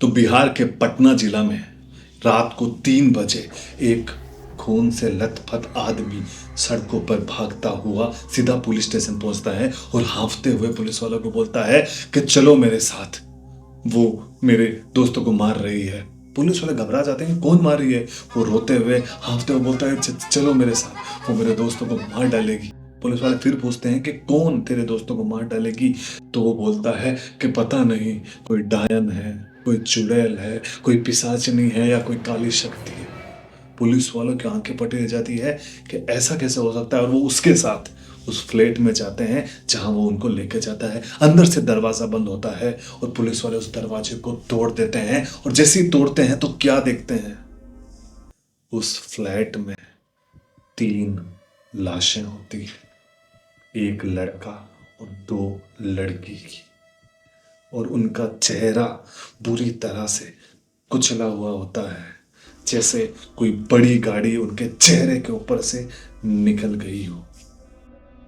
तो बिहार के पटना जिला में रात को 3 बजे एक खून से लथपथ आदमी सड़कों पर भागता हुआ सीधा पुलिस स्टेशन पहुंचता है और हांफते हुए पुलिस वालों को बोलता है कि चलो मेरे साथ, वो मेरे दोस्तों को मार रही है। पुलिस वाले घबरा जाते हैं, कौन मार रही है? वो रोते हुए हांफते हुए बोलता है चलो मेरे साथ, वो मेरे दोस्तों को मार डालेगी। पुलिस वाले फिर पूछते हैं कि कौन तेरे दोस्तों को मार डालेगी? तो वो बोलता है कि पता नहीं, कोई डायन है, कोई चुड़ैल है, कोई पिशाचनी है या कोई काली शक्ति है। पुलिस वालों की आंखें फटी रह जाती है कि ऐसा कैसे हो सकता है, और वो उसके साथ उस फ्लैट में जाते हैं जहां वो उनको लेके जाता है। अंदर से दरवाजा बंद होता है और पुलिस वाले उस दरवाजे को तोड़ देते हैं, और जैसे ही तोड़ते हैं तो क्या देखते हैं? उस फ्लैट में 3 लाशें होती हैं, एक लड़का और 2 लड़की की, और उनका चेहरा बुरी तरह से कुचला हुआ होता है, जैसे कोई बड़ी गाड़ी उनके चेहरे के ऊपर से निकल गई हो।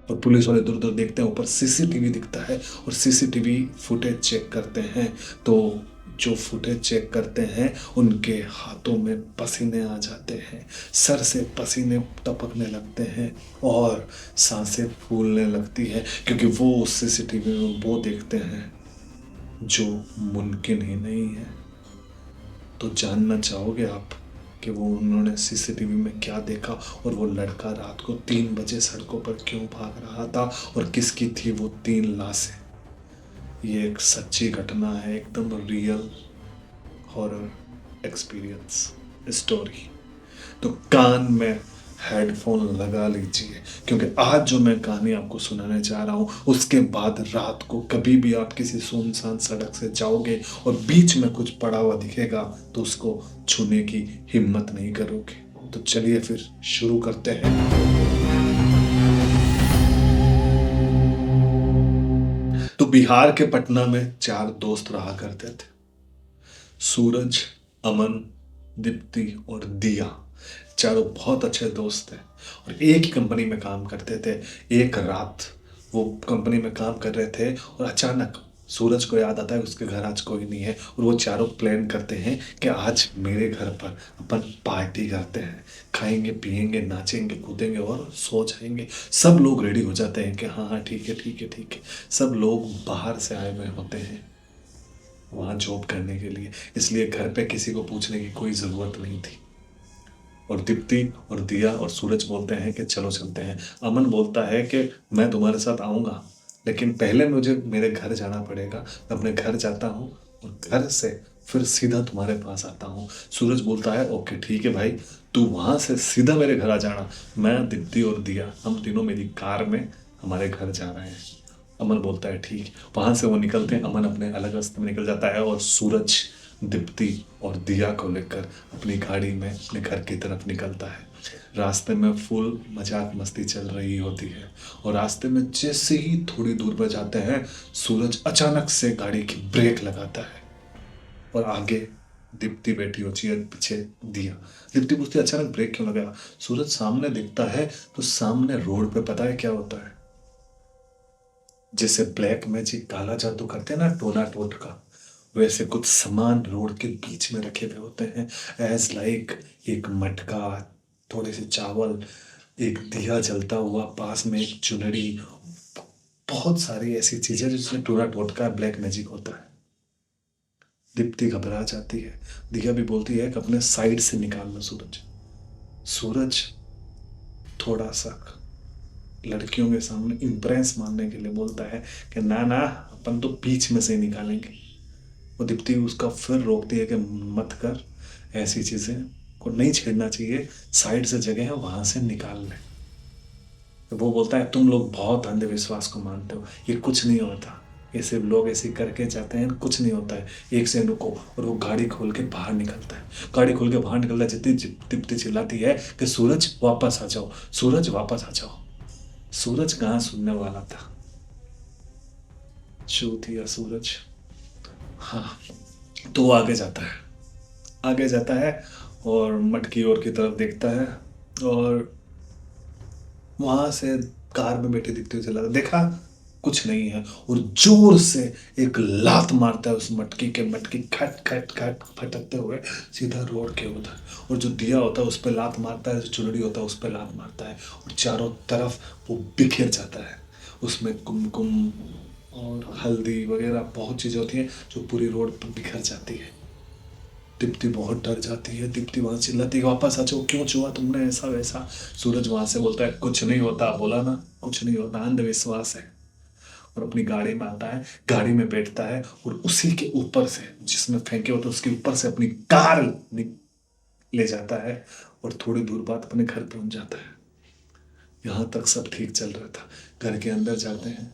और पुलिस वाले दूर दूर देखते हैं, ऊपर सीसीटीवी दिखता है और सीसीटीवी फुटेज चेक करते हैं। तो जो फुटेज चेक करते हैं उनके हाथों में पसीने आ जाते हैं, सर से पसीने टपकने लगते हैं और सांसें फूलने लगती हैं, क्योंकि वो उस सीसीटीवी में वो देखते हैं जो मुमकिन ही नहीं है। तो जानना चाहोगे आप कि वो उन्होंने सीसीटीवी में क्या देखा, और वो लड़का रात को 3 बजे सड़कों पर क्यों भाग रहा था, और किसकी थी वो 3 लाशें? ये एक सच्ची घटना है, एकदम रियल हॉरर एक्सपीरियंस स्टोरी। तो कान में हेडफोन लगा लीजिए, क्योंकि आज जो मैं कहानी आपको सुनाने जा रहा हूँ, उसके बाद रात को कभी भी आप किसी सुनसान सड़क से जाओगे और बीच में कुछ पड़ा हुआ दिखेगा तो उसको छूने की हिम्मत नहीं करोगे। तो चलिए फिर शुरू करते हैं। तो बिहार के पटना में 4 दोस्त रहा करते थे, सूरज, अमन, दीप्ति और दिया। चारों बहुत अच्छे दोस्त थे और एक ही कंपनी में काम करते थे। एक रात वो कंपनी में काम कर रहे थे और अचानक सूरज को याद आता है उसके घर आज कोई नहीं है, और वो चारों प्लान करते हैं कि आज मेरे घर पर अपन पार्टी करते हैं, खाएंगे पिएंगे नाचेंगे कूदेंगे और सो जाएंगे। सब लोग रेडी हो जाते हैं कि हाँ हाँ ठीक है ठीक है ठीक है। सब लोग बाहर से आए हुए होते हैं वहाँ जॉब करने के लिए, इसलिए घर पे किसी को पूछने की कोई ज़रूरत नहीं थी। और दीप्ति और दिया और सूरज बोलते हैं कि चलो चलते हैं। अमन बोलता है कि मैं तुम्हारे साथ आऊँगा, लेकिन पहले मुझे मेरे घर जाना पड़ेगा। मैं अपने घर जाता हूँ और घर से फिर सीधा तुम्हारे पास आता हूँ। सूरज बोलता है ओके ठीक है भाई, तू वहाँ से सीधा मेरे घर आ जाना। मैं, दीप्ति और दिया हम तीनों मेरी कार में हमारे घर जा रहे हैं। अमन बोलता है ठीक। वहाँ से वो निकलते हैं, अमन अपने अलग रास्ते में निकल जाता है और सूरज दीप्ति और दिया को लेकर अपनी गाड़ी में अपने घर की तरफ निकलता है। रास्ते में फुल मजाक मस्ती चल रही होती है, और रास्ते में जैसे ही थोड़ी दूर पर जाते हैं सूरज अचानक से गाड़ी की ब्रेक लगाता है और आगे दीप्ति बैठी होती है, पीछे दिया। दीप्ति पूछती है अचानक ब्रेक क्यों लगाया? सूरज सामने दिखता है तो सामने रोड पे पता है क्या होता है? जैसे ब्लैक मैजिक काला जादू करते हैं ना टोना टोटका, वैसे कुछ सामान रोड के बीच में रखे हुए होते हैं। एज लाइक एक मटका, थोड़े से चावल, एक दिया जलता हुआ, पास में एक चुनरी, बहुत सारी ऐसी चीजें जिसमें टोना टोटका ब्लैक मैजिक होता है। दीप्ति घबरा जाती है, दिया भी बोलती है कि अपने साइड से निकाल लो सूरज। सूरज थोड़ा सा लड़कियों के सामने इम्प्रेस मारने के लिए बोलता है कि ना ना अपन तो बीच में से निकालेंगे। वो दीप्ति उसका फिर रोकती है कि मत कर, ऐसी चीज़ें को नहीं छेड़ना चाहिए, साइड से जगह है वहाँ से निकाल ले। तो वो बोलता है तुम लोग बहुत अंधविश्वास को मानते हो, ये कुछ नहीं होता, ये सिर्फ लोग ऐसे करके जाते हैं, कुछ नहीं होता है, एक से रुको। और वो गाड़ी खोल के बाहर निकलता है। गाड़ी खोल के बाहर निकलता है, जितनी दीप्ति चिल्लाती है कि सूरज वापस आ जाओ, सूरज वापस आ जाओ। सूरज कहाँ सुनने वाला था, चूतिया सूरज। हाँ, तो वो आगे जाता है, आगे जाता है और मटकी ओर की तरफ देखता है, और वहाँ से कार में बैठे दिखते हुए चला देखा कुछ नहीं है, और जोर से एक लात मारता है उस मटकी के, मटकी खट खट खट फटकते हुए सीधा रोड के उधर, और जो दिया होता है उस पर लात मारता है, जो चुनरी होता है उस पर लात मारता है, और चारों तरफ वो बिखर जाता है। उसमें कुमकुम और हल्दी वगैरह बहुत चीज़ें होती हैं जो पूरी रोड पर बिखर जाती है। दीप्ति बहुत डर जाती है, दीप्ति वहां चिल्लाती है, वापस आ जाओ, क्यों छुआ तुमने, ऐसा वैसा। सूरज वहां से बोलता है कुछ नहीं होता, बोला ना कुछ नहीं होता, अंधविश्वास है। और अपनी गाड़ी में आता है, गाड़ी में बैठता है, और उसी के ऊपर से जिसमें फेंके होते उसके ऊपर से अपनी कार ले जाता है, और थोड़ी दूर बाद अपने घर पहुंच जाता है। यहाँ तक सब ठीक चल रहा था। घर के अंदर जाते हैं,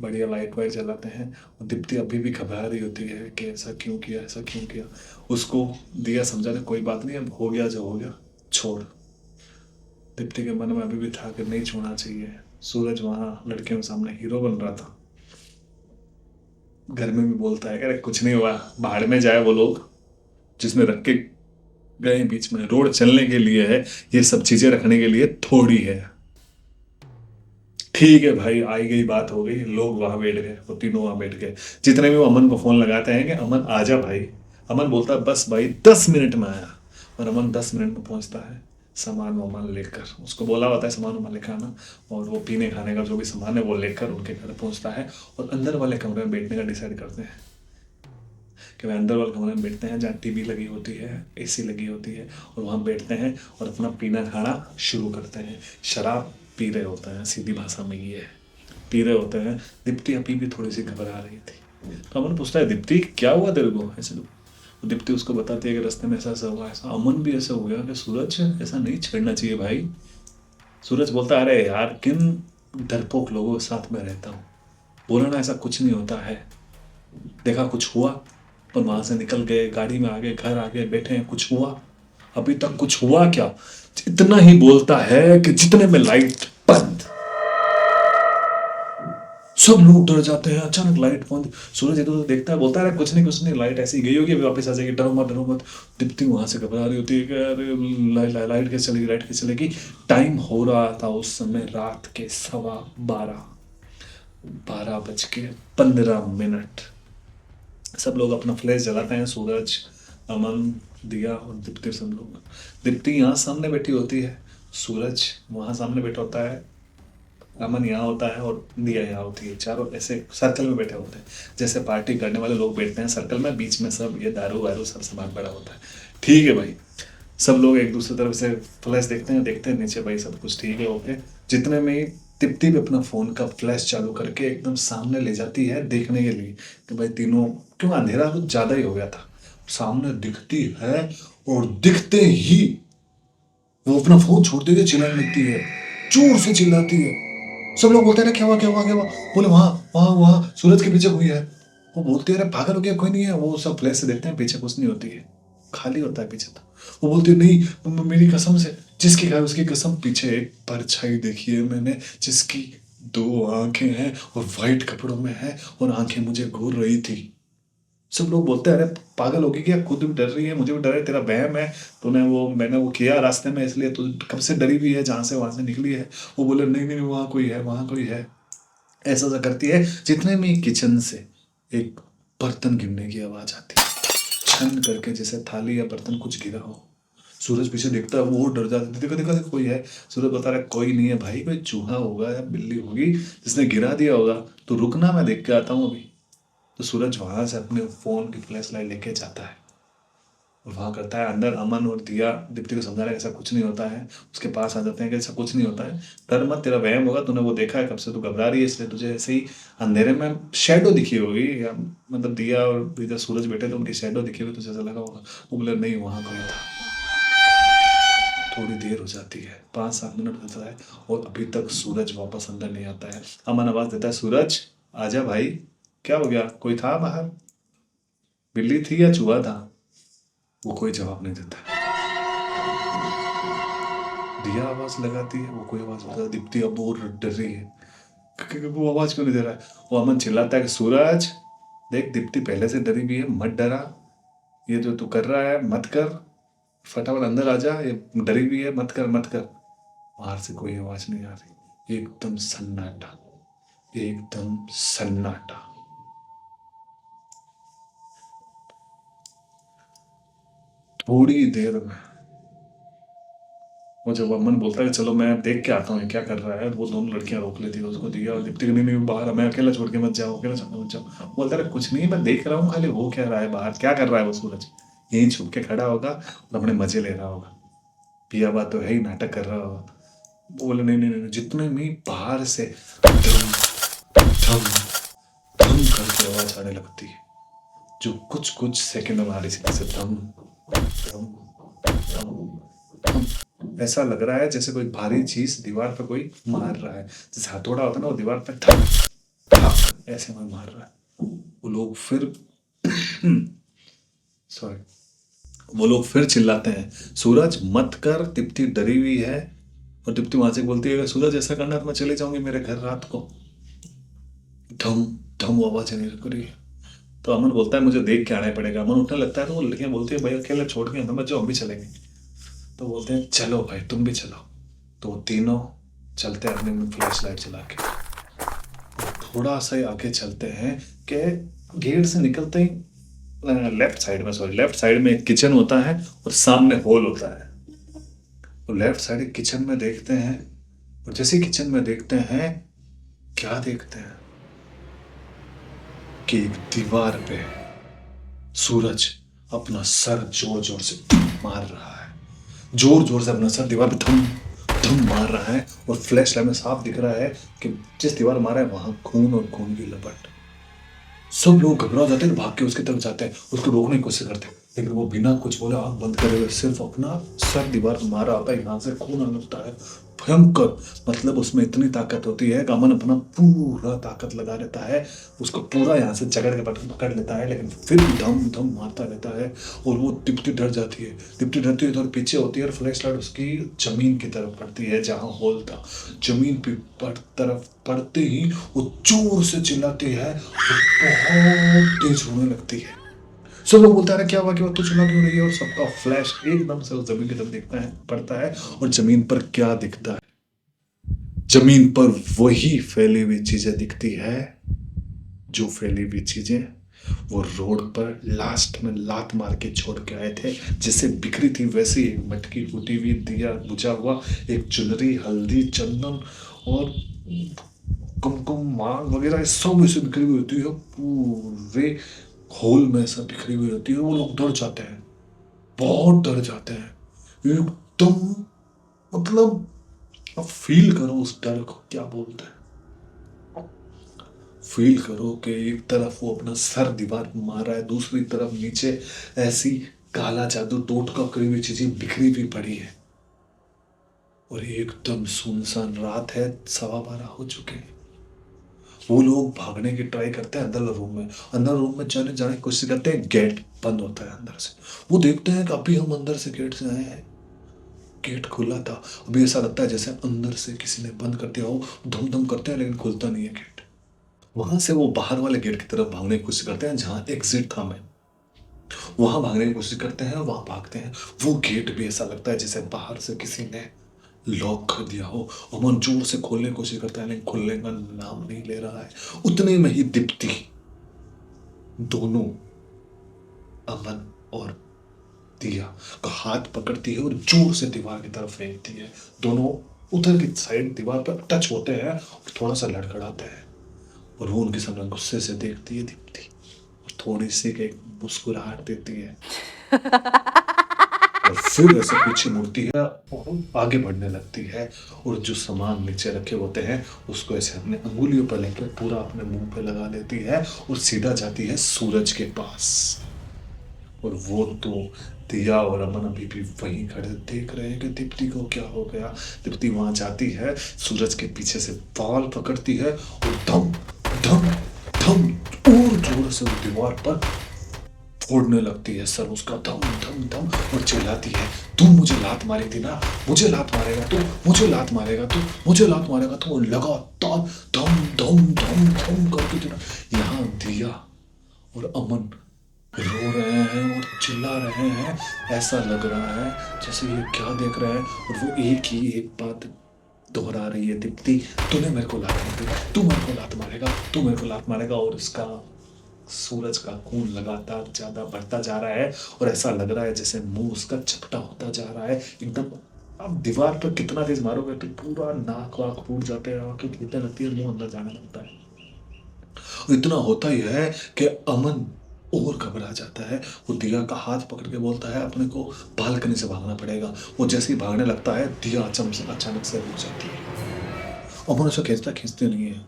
बढ़िया लाइट वाइट जलाते हैं, और दीप्ति अभी भी घबरा रही होती है कि ऐसा क्यों किया, ऐसा क्यों किया। उसको दिया समझाने कोई बात नहीं, अब हो गया जो हो गया, छोड़। दीप्ति के मन में अभी भी था कि नहीं छोड़ना चाहिए। सूरज वहां लड़कियों के सामने हीरो बन रहा था। घर में भी बोलता है कि अरे कुछ नहीं हुआ, बाहर में जाए वो लोग, जिसमें रख के गए बीच में, रोड चलने के लिए है, ये सब चीजें रखने के लिए थोड़ी है। ठीक है भाई, आई गई बात हो गई, लोग वहां बैठ गए, वो तीनों वहां बैठ गए। जितने भी वो अमन को फोन लगाते हैं कि अमन आजा भाई, अमन बोलता है बस भाई 10 मिनट में आया, और अमन 10 मिनट में पहुंचता है सामान वामान लेकर। उसको बोला होता है सामान वामान लेकर आना, और वो पीने खाने का जो भी सामान है वो लेकर उनके घर पहुंचता है, और अंदर वाले कमरे में बैठने का डिसाइड करते हैं कि वह अंदर वाले कमरे में बैठते हैं जहाँ टीवी लगी होती है, एसी लगी होती है, और वहाँ बैठते हैं और अपना पीना खाना शुरू करते हैं। शराब पी रहे होते हैं, सीधी भाषा में ये है, पी रहे होते हैं। दीप्ति अभी भी थोड़ी सी घबरा रही थी। तो अमन पूछता है दीप्ति क्या हुआ तेरे को ऐसे। तो दीप्ति उसको बताती है कि रास्ते में ऐसा ऐसा हुआ, ऐसा। अमन भी ऐसा हो गया कि सूरज ऐसा नहीं छेड़ना चाहिए भाई। सूरज बोलता है अरे यार किन डरपोक लोगों के साथ में रहता हूँ, बोला ना ऐसा कुछ नहीं होता है, देखा कुछ हुआ, पर वहां से निकल गए, गाड़ी में आ गए, घर आ गए, बैठे हैं, कुछ हुआ, अभी तक कुछ हुआ क्या। इतना ही बोलता है कि जितने में लाइट बंद, सब लोग डर जाते हैं। अचानक लाइट बंद, सूरज इधर उधर देखता है, बोलता है कुछ नहीं कुछ नहीं, लाइट ऐसी गई होगी, अभी वापस आ जाएगी, डरो मत डरो मत। दीप्ति वहां से घबरा रही होती है कि अरे लाइट कैसे चलेगी, लाइट कैसे चलेगी। टाइम हो रहा था उस समय रात के 12:15, 12:15। सब लोग अपना फ्लैश जलाते हैं, सूरज, अमन, दिया और दीप्ति, सब लोग। दीप्ति यहाँ सामने बैठी होती है, सूरज वहाँ सामने बैठा होता है, अमन यहाँ होता है, और दिया यहाँ होती है। चारों ऐसे सर्कल में बैठे होते हैं, जैसे पार्टी करने वाले लोग बैठते हैं सर्कल में, बीच में सब ये दारू वारू सब सामान पड़ा होता है। ठीक है भाई, सब लोग एक दूसरे तरफ से फ्लैश देखते हैं नीचे, भाई सब कुछ ठीक है ओके। जितने में तिप्ती भी अपना फोन का फ्लैश चालू करके एकदम सामने ले जाती है देखने के लिए कि भाई तीनों, क्यों अंधेरा कुछ ज्यादा ही हो गया था, सामने दिखती है, और दिखते ही वो अपना फोन छोड़ देके चिल्लाने लगती है, जोर से चिल्लाती है। सब लोग बोलते हैं क्या हुआ क्या हुआ क्या हुआ, बोले वहां वहां वहां सूरज के पीछे कोई है। वो बोलते हैं अरे पागल हो गया, कोई नहीं है। वो सब फ्लैश से देखते हैं, पीछे कुछ नहीं होती है, खाली होता है पीछे। तो वो बोलती है नहीं मेरी कसम से, जिसकी खाई उसकी कसम, पीछे एक परछाई देखी है मैंने जिसकी 2 आंखें हैं और वाइट कपड़ों में है, और आंखें मुझे घूर रही थी। सब लोग बोलते हैं अरे पागल होगी क्या, खुद भी डर रही है, मुझे भी डर है, तेरा वहम है, तूने वो मैंने वो किया रास्ते में इसलिए तू कब से डरी हुई है, जहाँ से वहां से निकली है। वो बोले नहीं नहीं वहाँ कोई है, वहाँ कोई है, ऐसा सा करती है। जितने में किचन से एक बर्तन गिरने की आवाज आती है, छन करके, जैसे थाली या बर्तन कुछ गिरा हो। सूरज पीछे देखता है, वो डर जाता है, देखो देखो देखो कोई है। सूरज बता रहा है कोई नहीं है भाई, कोई चूहा होगा या बिल्ली होगी जिसने गिरा दिया होगा, तो रुकना मैं देख के आता हूँ अभी। तो सूरज वहां से अपने फोन की फ्लैश लाइट लेके जाता है, और वहां करता है अंदर। अमन और दिया दीप्ति को समझा रहे हैं ऐसा कुछ नहीं होता है, उसके पास आ जाते हैं कि ऐसा कुछ नहीं होता है, डर मत, तेरा वहम होगा, तूने वो देखा है, कब से तू घबरा रही है, इसलिए तुझे ऐसे ही अंधेरे में शेडो दिखी होगी, या मतलब दिया और इधर सूरज बैठे तो उनकी शेडो दिखी होगी, तुझे ऐसा लगा होगा। वो बोले नहीं वहां कोई था। थोड़ी देर हो जाती है, 5-7 मिनट होता है, और अभी तक सूरज वापस अंदर नहीं आता है। अमन आवाज देता है सूरज आजा भाई, क्या हो गया, कोई था बाहर, बिल्ली थी या चूहा था। वो कोई जवाब नहीं देता। दिया आवाज लगाती है, वो कोई आवाज नहीं देता। दीप्ति अब और डर रही है क्योंकि वो आवाज क्यों नहीं दे रहा है। वो अमन चिल्लाता है कि सूरज देख, दीप्ति पहले से डरी हुई है, मत डरा, ये जो तू कर रहा है मत कर, फटाफट अंदर आ जा, ये डरी हुई है, मत कर मत कर। बाहर से कोई आवाज नहीं आ रही, एकदम सन्नाटा, एकदम सन्नाटा। थोड़ी देर में वो जब अमन बोलता है चलो मैं देख के आता हूँ ये क्या कर रहा है, वो दोनों लड़कियां रोक लेती है उसको, दिया और दीप्ति नहीं नहीं बाहर, मैं अकेला छोड़ के मत जाओ, अकेला छोड़ के मत जाओ। बोलता है कुछ नहीं मैं देख रहा हूँ खाली, वो क्या रहा है बाहर, क्या कर रहा है वो सूरज, यहीं छुप के खड़ा होगा और अपने मजे ले रहा होगा, पिया बात तो है ही, नाटक कर रहा होगा। बोले नहीं नहीं नहीं, जितने में बाहर से धम धम धम करके आवाज आने लगती है, जो कुछ कुछ सेकंड में आ रही थी, जैसे धम धम धम धम। ऐसा लग रहा है जैसे कोई भारी चीज दीवार पे कोई मार रहा है, जैसे हथौड़ा होता है ना वो दीवार पे धम धम ऐसे में मार रहा है। वो लोग फिर सॉरी, वो लोग फिर चिल्लाते हैं सूरज मत कर, दीप्ति डरी हुई है। और दीप्ति वहां से बोलती है सूरज ऐसा करना तो मैं चले जाऊंगी मेरे घर रात को। धम धम आवाज नहीं रुक रही है। तो अमन बोलता है मुझे देख के आना पड़ेगा। अमन उठने लगता है तो वो लड़कियां बोलती है भाई अकेले छोड़ के हमें जो हम भी चलेंगे। तो बोलते हैं चलो भाई तुम भी चलो। तो वो तीनों चलते हैं अपने में फ्लैश लाइट जला के। थोड़ा सा ही आगे चलते हैं कि गेट से निकलते ही लेफ्ट साइड में एक किचन होता है और सामने हॉल होता है। तो लेफ्ट साइड किचन में देखते हैं, और जैसे किचन में देखते हैं क्या देखते हैं कि एक दीवार पे सूरज अपना सर जोर जोर से मार रहा है, जोर जोर से अपना सर दीवार पे धम धम मार रहा है। और फ्लैश लाइट में साफ दिख रहा है कि जिस दीवार मारा है वहां खून और खून की लपट। सब लोग घबरा जाते हैं, भाग के उसकी तरफ जाते हैं, उसको रोकने की कोशिश करते हैं, लेकिन वो बिना कुछ बोले आंख बंद करे हुए सिर्फ अपना सर दीवार पर मारा आता है, यहाँ से खून आने लगता है भयंकर। मतलब उसमें इतनी ताकत होती है कि अमन अपना पूरा ताकत लगा रहता है, उसको पूरा यहाँ से जगड़ के पकड़ लेता है, लेकिन फिर भी धम धम मारता रहता है। और वो दीप्ति डर जाती है, दीप्ति डरती है तो पीछे होती है और फ्लैश लाइट उसकी जमीन की तरफ पड़ती है जहाँ होल था। जमीन पे तरफ पड़ते ही वो जोर से चिल्लाती है और बहुत तेज होने लगती है। सब लोग बोलता है क्या हुआ क्यों, तू चिल्ला क्यों रही है। और सबका फ्लैश एकदम से उस जमीन की तरफ दिखता है पड़ता है, और जमीन पर क्या दिखता है, जमीन पर वही फैली हुई चीजें दिखती है जो फैली हुई चीजें वो रोड पर लास्ट में लात मार के छोड़ के आए थे। जिससे बिखरी थी वैसी एक मटकी फूटी हुई, दिया बुझा हुआ, एक चुनरी, हल्दी, चंदन और कुमकुम मांग वगैरह सब ऐसे बिखरी हुई होती है, पूरे होल में सब बिखरी हुई होती है। वो लोग डर जाते हैं, बहुत डर जाते हैं एकदम। मतलब अब फील करो उस डर को क्या बोलते हैं। फील करो कि एक तरफ वो अपना सर दीवार पर मार रहा है, दूसरी तरफ नीचे ऐसी काला जादू टोटका करी हुई चीजें बिखरी भी पड़ी है, और एकदम सुनसान रात है, 12:15 हो चुके हैं। वो लोग भागने की ट्राई करते हैं अंदर रूम में जाने की कोशिश करते हैं, गेट बंद होता है अंदर से। वो देखते हैं कि अभी हम अंदर से गेट से आए हैं, गेट खुला था। अभी ऐसा लगता है जैसे अंदर से किसी ने बंद कर दिया हो, धम धम करते हैं लेकिन खुलता नहीं है गेट। वहां से वो बाहर वाले गेट की तरफ भागने की कोशिश करते हैं जहां एग्जिट था, मैं वहां भागने की कोशिश करते हैं, वहां भागते हैं। वो गेट भी ऐसा लगता है जैसे बाहर से किसी ने लॉक कर दिया हो। अमन जोर से खोलने की कोशिश करता है लेकिन खुलने का नाम नहीं ले रहा है। उतने में ही दीप्ति दोनों अमन और दिया का हाथ पकड़ती है और जोर से दीवार की तरफ फेंकती है। दोनों उधर की साइड दीवार पर टच होते हैं और थोड़ा सा लड़खड़ाते हैं, और वो उनके सामने गुस्से से देखती है दीप्ति, और थोड़ी सी एक मुस्कुराहट देती है और फिर ऐसे पीछे मुड़ती है और आगे बढ़ने लगती है। और जो सामान नीचे रखे होते हैं उसको ऐसे अपने अंगुलियों पर लेकर पूरा अपने मुंह पे लगा लेती है और सीधा जाती है सूरज के पास। और वो तो दिया और अमन अभी भी वहीं खड़े देख रहे हैं कि दीप्ति को क्या हो गया। दीप्ति वहां जाती है, सूरज के पीछे से बाल पकड़ती है और धम धम धम और जोर से वो दीवार पर फोड़ने लगती है सर उसका, धम धम धम, और चिल्लाती है तुम मुझे लात मारी थी ना, मुझे लात मारेगा तू, मुझे लात मारेगा तू, मुझे लात मारेगा तू। और लगातार धम धम धम धम करके देना। यहाँ दिया और अमन रो रहे हैं और चिल्ला रहे हैं। ऐसा लग रहा है जैसे ये क्या देख रहे हैं, और वो एक ही एक बात दोहरा रही है दीप्ति, तूने मेरे को लात मारी, तू मेरे को लात मारेगा, तू मेरे को लात मारेगा। और उसका सूरज का खून लगातार ज्यादा बढ़ता जा रहा है और ऐसा लग रहा है जैसे मुंह उसका चपटा होता जा रहा है एकदम। आप दीवार पर कितना तेज मारोगे तो पूरा नाक वाक फूट जाते हैं, आंखें खुलने लगती है, मुंह अंदर जाने लगता है। और इतना होता ही है कि अमन और घबरा जाता है। वो दिया का हाथ पकड़ के बोलता है अपने को बालकनी से भागना पड़ेगा। वो जैसे ही भागने लगता है दिया अचानक से रुक जाती है। अमन उसे खींचता खींचते नहीं है।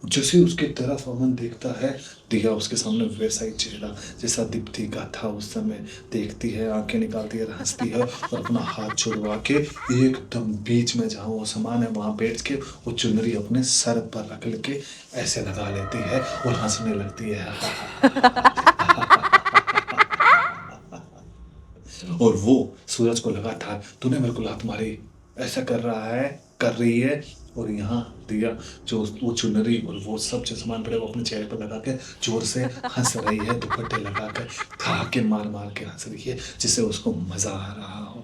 जैसे उसकी तरफ अमन देखता है, दिया उसके सामने वैसा ही चेहरा जैसा दीप्ति का था उस समय। देखती है, आंखें निकालती है, हंसती है और अपना हाथ छुड़वा के एकदम बीच में जहाँ वो सामान है वहाँ बैठ के वो चुनरी अपने सर पर रख लेके ऐसे लगा लेती है और हंसने लगती है। और वो सूरज को लगातार तूने मेरे को लात मारी ऐसा कर रहा है, कर रही है। और यहाँ दिया जो वो चुनरी और वो सब जो सामान पड़े वो अपने चेहरे पर लगा के जोर से हंस रही है, दुपट्टे लगा कर ठहाके मार मार के हंस रही है जिससे उसको मजा आ रहा हो।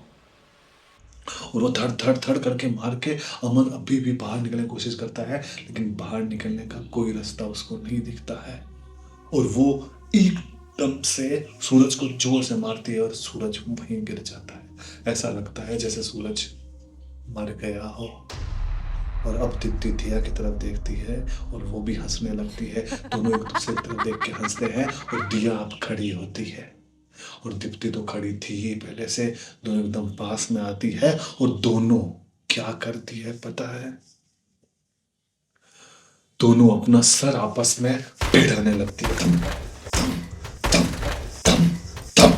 और वो धड़ धड़ धड़ करके मार के अमन अभी भी बाहर निकलने की कोशिश करता है, लेकिन बाहर निकलने का कोई रास्ता उसको नहीं दिखता है। और वो एकदम से सूरज को जोर से मारती है और सूरज वहीं गिर जाता है। ऐसा लगता है जैसे सूरज मर गया हो। और अब दीप्ति दिया की तरफ देखती है और वो भी हंसने लगती है। दोनों एक दूसरे की तरफ देख के हंसते हैं और दिया अब खड़ी होती है और दीप्ति तो खड़ी थी ही पहले से। दोनों एकदम पास में आती है और दोनों क्या करती है पता है? दोनों अपना सर आपस में भिड़ाने लगती है। धम धम धम धम धम,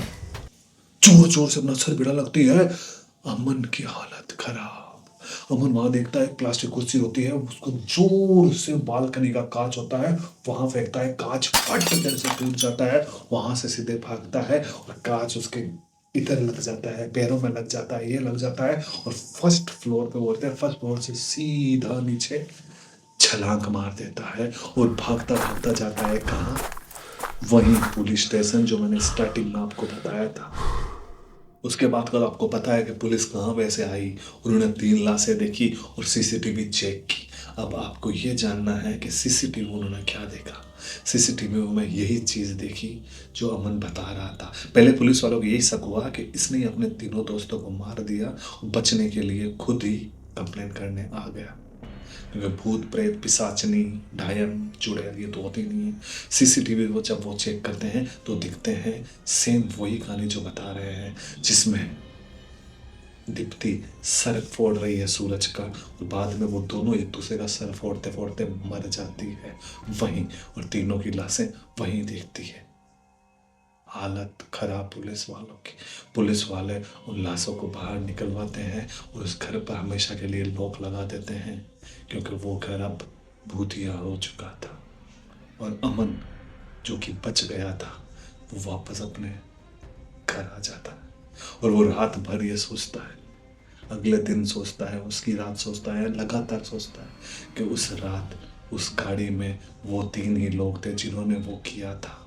जोर जोर से अपना सर भिड़ा लगती है। अमन की हालत खराब। अमन वहां देखता है प्लास्टिक कुर्सी होती है, उसको जोर से बालकनी का कांच होता है वहां फेंकता है, कांच फट कर से टूट जाता है। वहां से सीधे भागता है और कांच उसके इधर लग जाता है, पैरों में लग जाता है, ये लग जाता है और फर्स्ट फ्लोर पे बोलते हैं, फर्स्ट फ्लोर से सीधा नीचे छलांग मार देता है और भागता भागता जाता है कहाँ? वही पुलिस स्टेशन जो मैंने स्टार्टिंग में आपको बताया था। उसके बाद कल आपको पता है कि पुलिस कहाँ वैसे आई, उन्होंने 3 लाशें देखी और सीसीटीवी चेक की। अब आपको ये जानना है कि सीसीटीवी उन्होंने क्या देखा। सीसीटीवी में यही चीज़ देखी जो अमन बता रहा था। पहले पुलिस वालों को यही शक हुआ कि इसने अपने तीनों दोस्तों को मार दिया और बचने के लिए खुद ही कंप्लेन करने आ गया, क्योंकि भूत प्रेत पिशाचनी डायन चुड़ैल ये तो होती नहीं है। सीसीटीवी को जब वो चेक करते हैं तो दिखते हैं सेम वही कहानी जो बता रहे हैं, जिसमें दीप्ति सर फोड़ रही है सूरज का और बाद में वो दोनों एक दूसरे का सर फोड़ते फोड़ते मर जाती है वहीं, और तीनों की लाशें वहीं दिखती है। हालत खराब पुलिस वालों की। पुलिस वाले उन लाशों को बाहर निकलवाते हैं और उस घर पर हमेशा के लिए लॉक लगा देते हैं, क्योंकि वो घर अब भूतिया हो चुका था। और अमन जो कि बच गया था वो वापस अपने घर आ जाता है। और वो रात भर ये सोचता है, अगले दिन सोचता है, उसकी रात सोचता है, लगातार सोचता है कि उस रात उस गाड़ी में वो 3 ही लोग थे जिन्होंने वो किया था।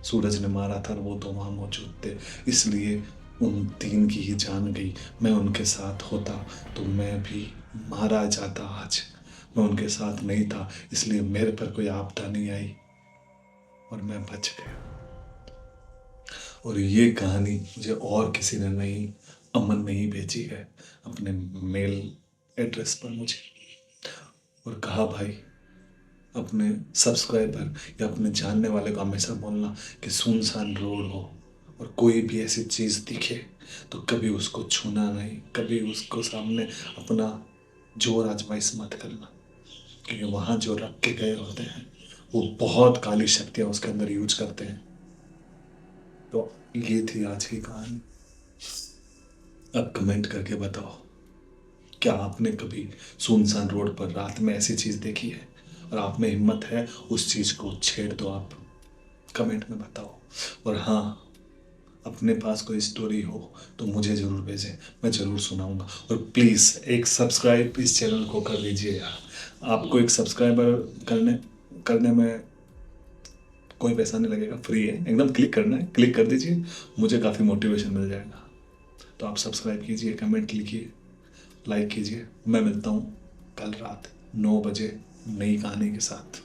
सूरज ने मारा था और वो 2 वहाँ मौजूद थे, इसलिए उन 3 की ही जान गई। मैं उनके साथ होता तो मैं भी मारा जाता आज। मैं उनके साथ नहीं था इसलिए मेरे पर कोई आपदा नहीं आई और मैं बच गया। और ये कहानी मुझे और किसी ने नहीं, अमन ने ही भेजी है अपने मेल एड्रेस पर मुझे, और कहा भाई अपने सब्सक्राइबर या अपने जानने वाले को हमेशा बोलना कि सुनसान रोड हो और कोई भी ऐसी चीज़ दिखे तो कभी उसको छूना नहीं, कभी उसको सामने अपना जोर आजमाइश मत करना, क्योंकि वहाँ जो रख के गए होते हैं वो बहुत काली शक्तियाँ उसके अंदर यूज करते हैं। तो ये थी आज की कहानी। अब कमेंट करके बताओ, क्या आपने कभी सुनसान रोड पर रात में ऐसी चीज़ देखी है? और आप में हिम्मत है उस चीज़ को छेड़ दो, आप कमेंट में बताओ। और हाँ, अपने पास कोई स्टोरी हो तो मुझे ज़रूर भेजें, मैं ज़रूर सुनाऊंगा। और प्लीज़ एक सब्सक्राइब इस चैनल को कर लीजिए यार। आपको एक सब्सक्राइबर करने में कोई पैसा नहीं लगेगा, फ्री है एकदम। क्लिक करना है, क्लिक कर दीजिए, मुझे काफ़ी मोटिवेशन मिल जाएगा। तो आप सब्सक्राइब कीजिए, कमेंट लिखिए, लाइक कीजिए। मैं मिलता हूँ कल रात 9 बजे नई कहानी के साथ।